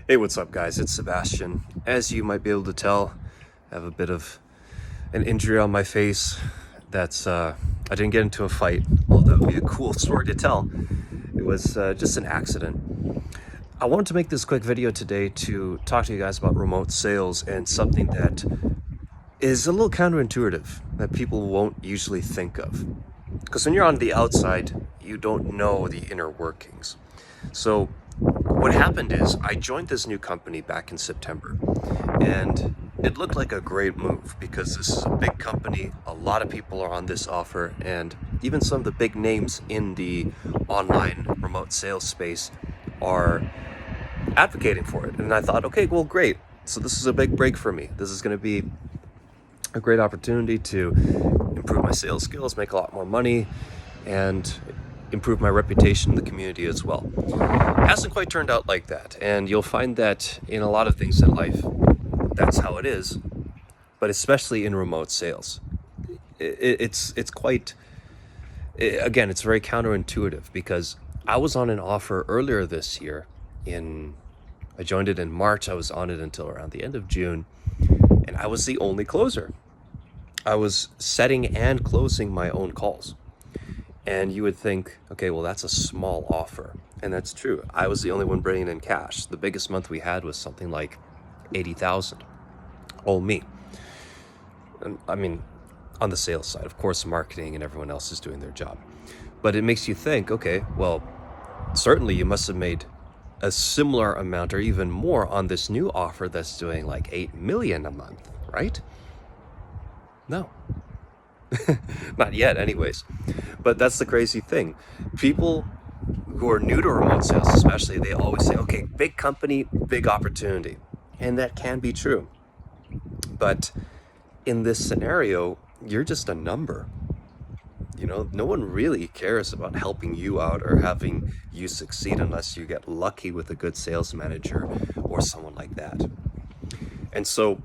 Hey, what's up, guys? It's Sebastian. As you might be able to tell, I have a bit of an injury on my face. I didn't get into a fight, although that would be a cool story to tell. It was just an accident. I wanted to make this quick video today to talk to you guys about remote sales and something that is a little counterintuitive that people won't usually think of. Because when you're on the outside, you don't know the inner workings. So what happened is I joined this new company back in September, and it looked like a great move because this is a big company. A lot of people are on this offer, and even some of the big names in the online remote sales space are advocating for it. And I thought, okay, well, great. So this is a big break for me. This is going to be a great opportunity to improve my sales skills, make a lot more money, and improve my reputation in the community as well. Hasn't quite turned out like that, and you'll find that in a lot of things in life, that's how it is, but especially in remote sales. It's quite, again, it's very counterintuitive because I was on an offer earlier this year I joined it in March. I was on it until around the end of June, and I was the only closer. I was setting and closing my own calls. And you would think, okay, well, that's a small offer. And that's true. I was the only one bringing in cash. The biggest month we had was something like 80,000. All me. And I mean, on the sales side, of course, marketing and everyone else is doing their job. But it makes you think, okay, well, certainly you must have made a similar amount or even more on this new offer that's doing like 8 million a month, right? No. Not yet, anyways. But that's the crazy thing. People who are new to remote sales, especially, they always say, okay, big company, big opportunity. And that can be true. But in this scenario, you're just a number. You know, no one really cares about helping you out or having you succeed unless you get lucky with a good sales manager or someone like that. And so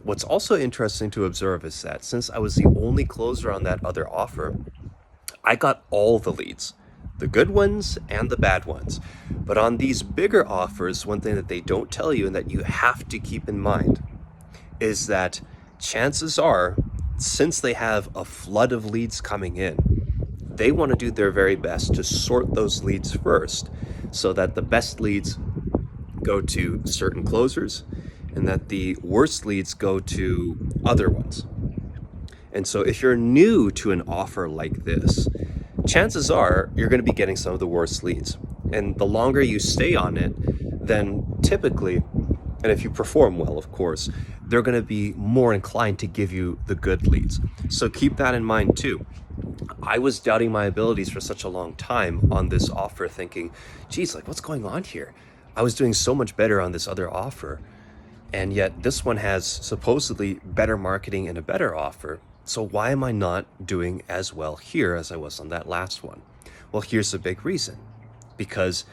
what's also interesting to observe is that since I was the only closer on that other offer, I got all the leads, the good ones and the bad ones. But on these bigger offers, one thing that they don't tell you and that you have to keep in mind is that chances are, since they have a flood of leads coming in, they want to do their very best to sort those leads first so that the best leads go to certain closers and that the worst leads go to other ones. And so if you're new to an offer like this, chances are you're going to be getting some of the worst leads. And the longer you stay on it, then typically, and if you perform well, of course, they're going to be more inclined to give you the good leads. So keep that in mind too. I was doubting my abilities for such a long time on this offer, thinking, geez, like what's going on here? I was doing so much better on this other offer. And yet this one has supposedly better marketing and a better offer. So why am I not doing as well here as I was on that last one? Well, here's the big reason. Because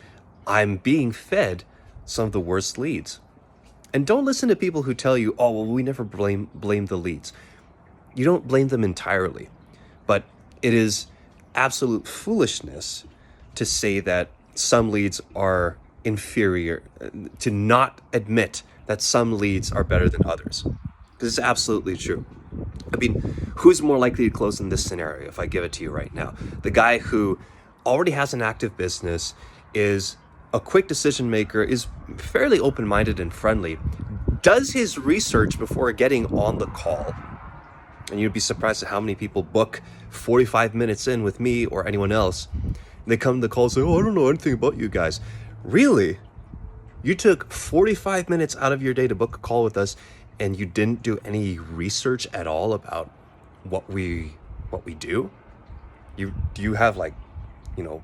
I'm being fed some of the worst leads. And don't listen to people who tell you, oh, well, we never blame the leads. You don't blame them entirely. But it is absolute foolishness to say that some leads are inferior, to not admit that some leads are better than others. Because it's absolutely true. I mean, who's more likely to close in this scenario if I give it to you right now? The guy who already has an active business, is a quick decision maker, is fairly open-minded and friendly, does his research before getting on the call. And you'd be surprised at how many people book 45 minutes in with me or anyone else. They come to the call and say, oh, I don't know anything about you guys. Really? You took 45 minutes out of your day to book a call with us and you didn't do any research at all about what we do? Do you have like, you know,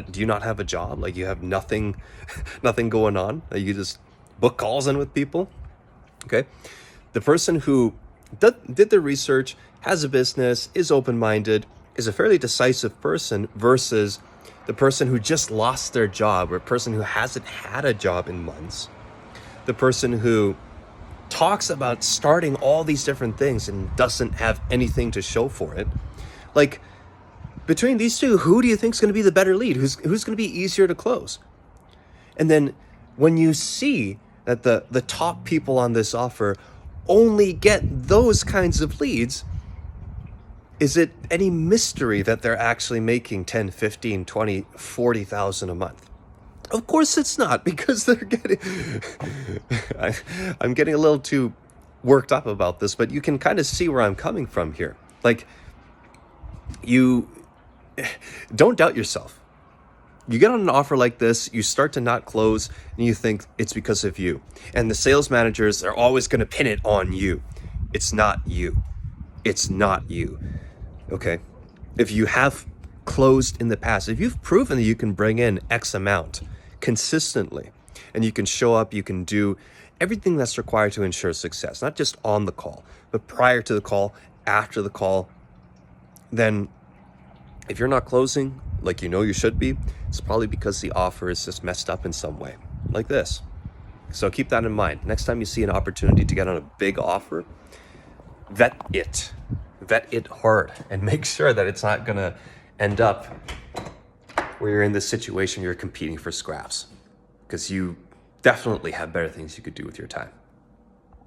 do you not have a job? Like you have nothing going on? You just book calls in with people? Okay. The person who did the research, has a business, is open-minded, is a fairly decisive person versus the person who just lost their job or a person who hasn't had a job in months. The person who talks about starting all these different things and doesn't have anything to show for it. Like, between these two, who do you think is going to be the better lead? Who's going to be easier to close? And then when you see that the top people on this offer only get those kinds of leads, is it any mystery that they're actually making 10, 15, 20, 40,000 a month? Of course it's not, because they're getting I'm getting a little too worked up about this, but you can kind of see where I'm coming from here. Like, you don't doubt yourself. You get on an offer like this, you start to not close, and you think it's because of you. And the sales managers are always going to pin it on you. It's not you. It's not you. Okay? If you have closed in the past, if you've proven that you can bring in X amount consistently, and you can show up, you can do everything that's required to ensure success, not just on the call, but prior to the call, after the call, then if you're not closing like you know you should be, it's probably because the offer is just messed up in some way, like this. So keep that in mind. Next time you see an opportunity to get on a big offer, vet it hard, and make sure that it's not gonna end up where you're in this situation you're competing for scraps, because you definitely have better things you could do with your time.